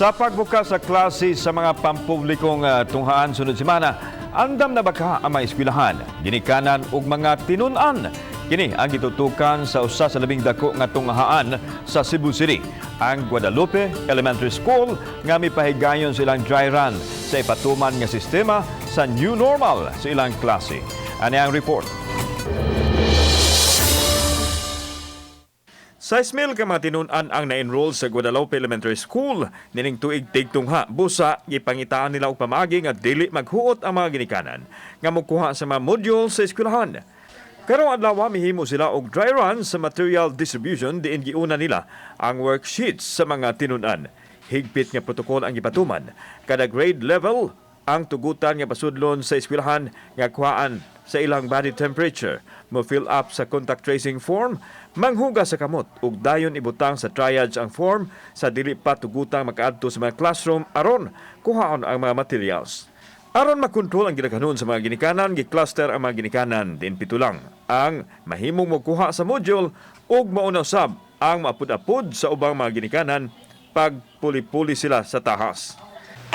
Sa pagbukas sa klase sa mga pampublikong tunghaan sunod semana, andam na baka ang mga eskwelahan, ginikanan ug mga tinun-an. Kini ang gitutukan sa usa sa labing dako nga tunghaan sa Cebu City, ang Guadalupe Elementary School nga mipahigayon silang dry run sa ipatuman nga sistema sa new normal sa ilang klase. Ani ang report. 6,000 ka mga tinun-an ang na-enroll sa Guadalupe Elementary School. Nining tuig tigtungha busa gipangitaan nila og pamagi nga dili maghuot ang mga ginikanan nga mokuha sa mga module sa eskwelahan. Karong adlaw mihimo sila og dry run sa material distribution diin giuna nila ang worksheets sa mga tinun-an. Higpit nga protokol ang gipatuman. Kada grade level ang tugutan nga pasudlon sa eskwelahan nga kuhaan sa ilang body temperature, mo fill up sa contact tracing form, manghugas sa kamot ug dayon ibutang sa triage ang form sa dili pa tugutang makaadto sa mga classroom aron kuhaon ang mga materials. Aron makontrol ang ginikanon sa mga ginikanan, gi-cluster ang mga ginikanan din pito lang ang mahimong mokuha sa module ug mauna usab ang maapud-apud sa ubang mga ginikanan pag puli-puli sila sa tahas.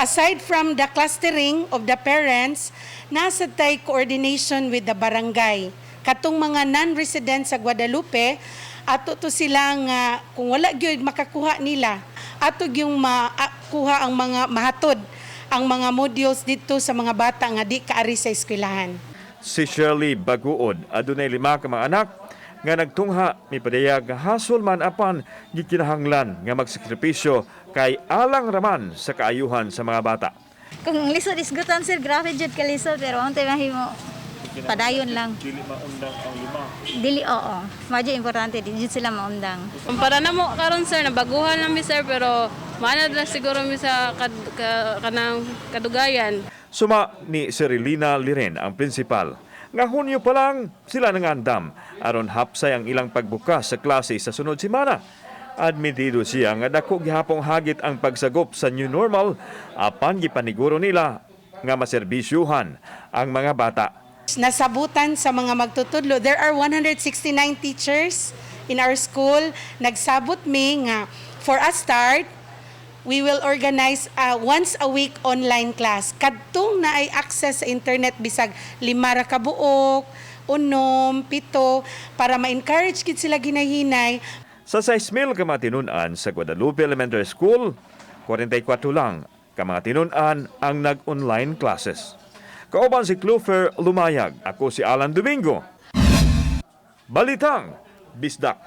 Aside from the clustering of the parents, nasa tay coordination with the barangay. Katong mga non-resident sa Guadalupe, ato to silang kung wala gyud makakuha nila, ato yung makuha ang mga mahatod ang mga modules dito sa mga bata nga di kaari sa eskwelahan. Si Shirley Baguod, adunay 5 ka mga anak nga nagtungha mipadayag hasol man apan gikinahanglan nga magsakripisyo kay alang raman sa kaayuhan sa mga bata. Kung lisod isgutan sir, grabe jud ka lisod pero ang mahimo padayon lang. Dili maundang ang 5. Dili oo. Madyo importante din jud sila maundang. Para na mo karon sir nabaguhan lang mi sir pero manad na siguro mi sa kanang kadugayan. Suma ni Serilina Liren ang prinsipal. Nga Hunyo pa lang sila nangandam aron hapsay ang ilang pagbukas sa klase sa sunod semana. Admitido siya nga dako gihapong hagit ang pagsagop sa new normal apan gipaniguro nila nga maserbisyuhan ang mga bata. Nasabutan sa mga magtutudlo, there are 169 teachers in our school. Nagsabot mi nga for a start, we will organize once a week online class. Kadtong na ay access sa internet bisag 5 ra ka buok, 6, 7 para ma-encourage kid sila ginahinay. Sa 6,000 ka mga tinun-an sa Guadalupe Elementary School, 44 lang ka mga tinun-an ang nag-online classes. Kauban si Clover Lumayag, ako si Alan Domingo. Balitang Bisdak.